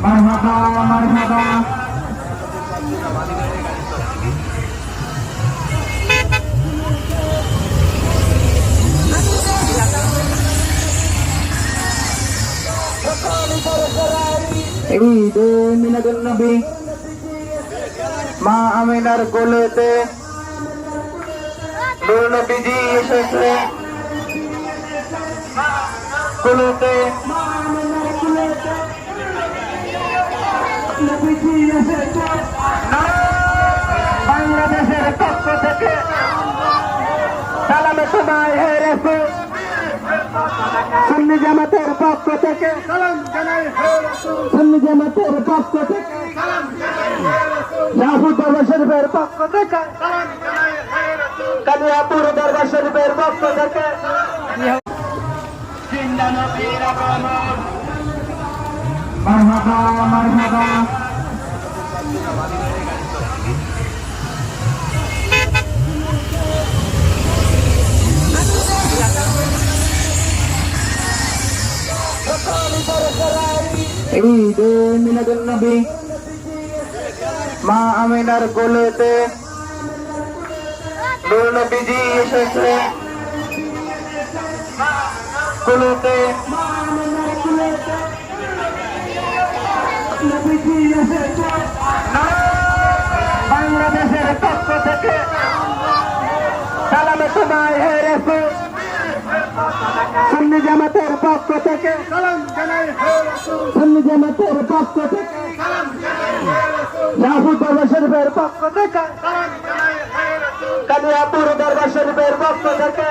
মারহাবা মারহাবা ঈদে মিলাদুন নবী মা আমিনার কোলেতে নূর নবীজি এসেছে কোলেতে বাংলাদেশের পক্ষ থেকে সালামে সবাই হে রাসূল সুন্নি জামাতের পক্ষ থেকে সালাম জানাই হে রাসূল সুন্নি জামাতের পক্ষ থেকে সালাম জানাই হে রাসূল শাহপুর দরবার শরীফের পক্ষ থেকে সালাম জানাই হে রাসূল কালিয়াপুর দরবার শরীফের পক্ষ থেকে জিন্দা নবীর আগমন মারহাবা মারহাবা ঈদে মিলাদুন নবী মা আমিনার কোলেতে নূর নবীজি এসেছে কোলেতে বাংলাদেশের পক্ষ থেকে সালামে সবাই হে রাসূল সুন্নি জামাতের পক্ষ থেকে সালাম জানাই হে রাসূল সুন্নি জামাতের পক্ষ থেকে সালাম জানাই হে রাসূল শাহপুর দরবার শরীফের পক্ষ থেকে সালাম জানাই হে রাসূল কালিয়াপুর দরবার শরীফের পক্ষ থেকে